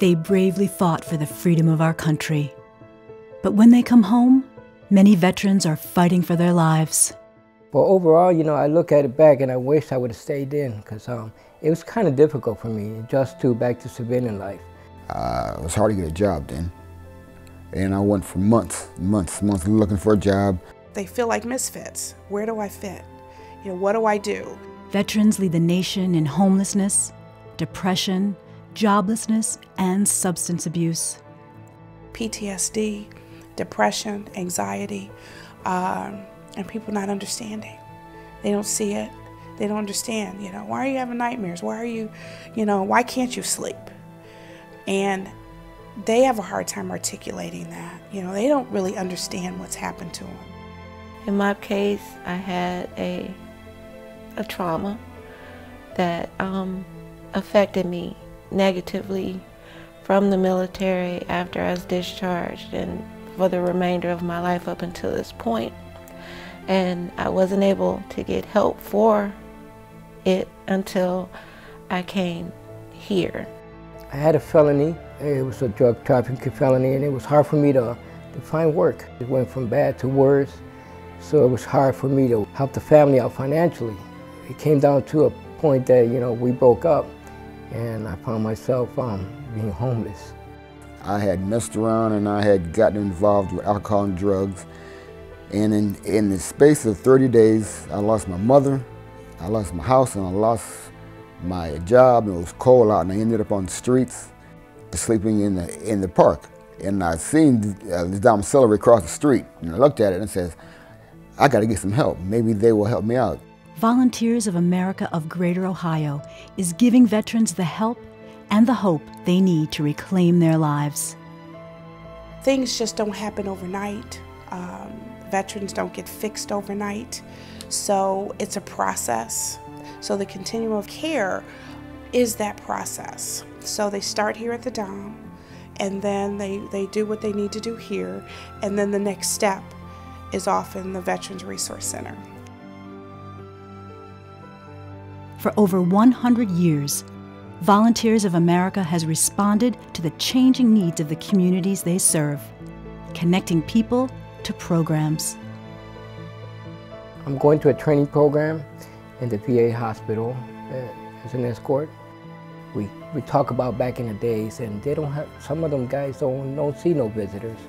They bravely fought for the freedom of our country. But when they come home, many veterans are fighting for their lives. Well, overall, I look at it back and I wish I would have stayed in because it was kind of difficult for me, back to civilian life. It was hard to get a job then. And I went for months looking for a job. They feel like misfits. Where do I fit? What do I do? Veterans lead the nation in homelessness, depression, joblessness, and substance abuse. PTSD, depression, anxiety, and people not understanding. They don't see it. They don't understand, why are you having nightmares? Why are you, why can't you sleep? And they have a hard time articulating that. They don't really understand what's happened to them. In my case, I had a trauma that affected me negatively from the military after I was discharged and for the remainder of my life up until this point. And I wasn't able to get help for it until I came here. I had a felony. It was a drug trafficking felony, and it was hard for me to find work. It went from bad to worse, so it was hard for me to help the family out financially. It came down to a point that, we broke up, and I found myself being homeless. I had messed around and I had gotten involved with alcohol and drugs. And in the space of 30 days, I lost my mother, I lost my house, and I lost my job. It was cold out, and I ended up on the streets, sleeping in the park. And I seen the domiciliary across the street, and I looked at it and said, I got to get some help. Maybe they will help me out. Volunteers of America of Greater Ohio is giving veterans the help and the hope they need to reclaim their lives. Things just don't happen overnight. Veterans don't get fixed overnight, so it's a process. So the continuum of care is that process. So they start here at the Dom, and then they do what they need to do here, and then the next step is often the Veterans Resource Center. For over 100 years, Volunteers of America has responded to the changing needs of the communities they serve, connecting people to programs. I'm going to a training program in the VA hospital as an escort. We talk about back in the days, and they don't have, some of them guys don't see no visitors.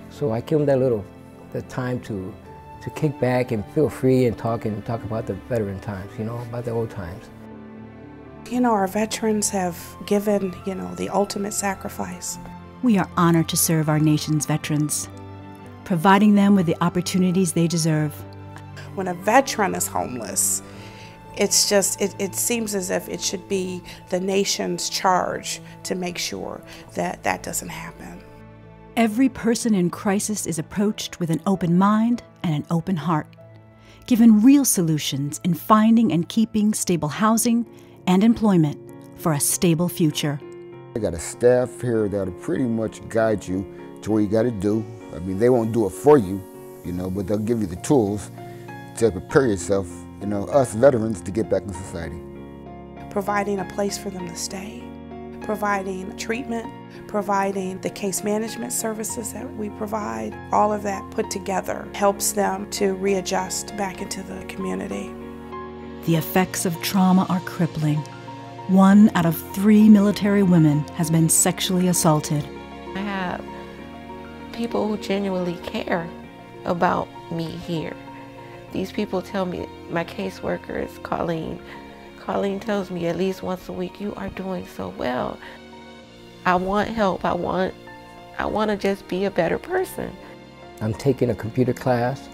So I give them the time to kick back and feel free and talk about the veteran times, about the old times. Our veterans have given, the ultimate sacrifice. We are honored to serve our nation's veterans, providing them with the opportunities they deserve. When a veteran is homeless, it's just, it seems as if it should be the nation's charge to make sure that that doesn't happen. Every person in crisis is approached with an open mind and an open heart, given real solutions in finding and keeping stable housing and employment for a stable future. I got a staff here that'll pretty much guide you to where you got to do. I mean, they won't do it for you, but they'll give you the tools to prepare yourself, us veterans, to get back in society. Providing a place for them to stay, providing treatment, providing the case management services that we provide, all of that put together helps them to readjust back into the community. The effects of trauma are crippling. 1 out of 3 military women has been sexually assaulted. I have people who genuinely care about me here. These people tell me, my caseworker is Colleen. Colleen tells me at least once a week, you are doing so well. I want help. I want to just be a better person. I'm taking a computer class.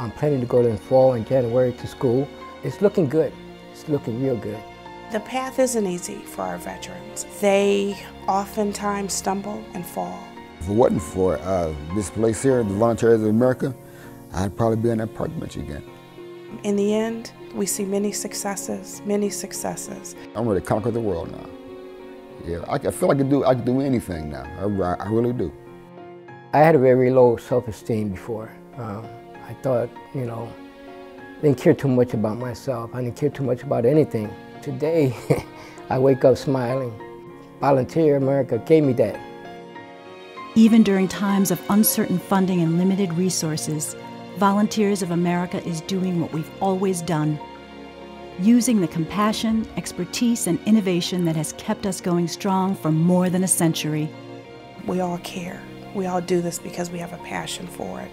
I'm planning to go in fall in January to school. It's looking good. It's looking real good. The path isn't easy for our veterans. They oftentimes stumble and fall. If it wasn't for this place here, the Volunteers of America, I'd probably be on that park bench again. In the end, we see many successes, many successes. I'm ready to conquer the world now. Yeah, I feel like I can do anything now. I really do. I had a very low self-esteem before. I thought, I didn't care too much about myself. I didn't care too much about anything. Today, I wake up smiling Volunteer America gave me that. Even during times of uncertain funding and limited resources, Volunteers of America is doing what we've always done, using the compassion, expertise, and innovation that has kept us going strong for more than a century. We all care. We all do this because we have a passion for it.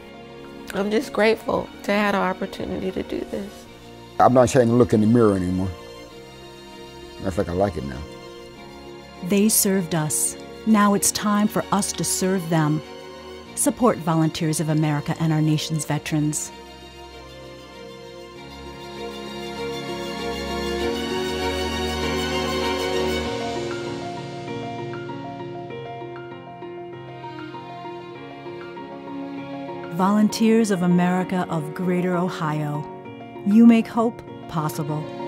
I'm just grateful to have the opportunity to do this. I'm not ashamed to look in the mirror anymore. I think I like it now. They served us. Now it's time for us to serve them. Support Volunteers of America and our nation's veterans. Volunteers of America of Greater Ohio, you make hope possible.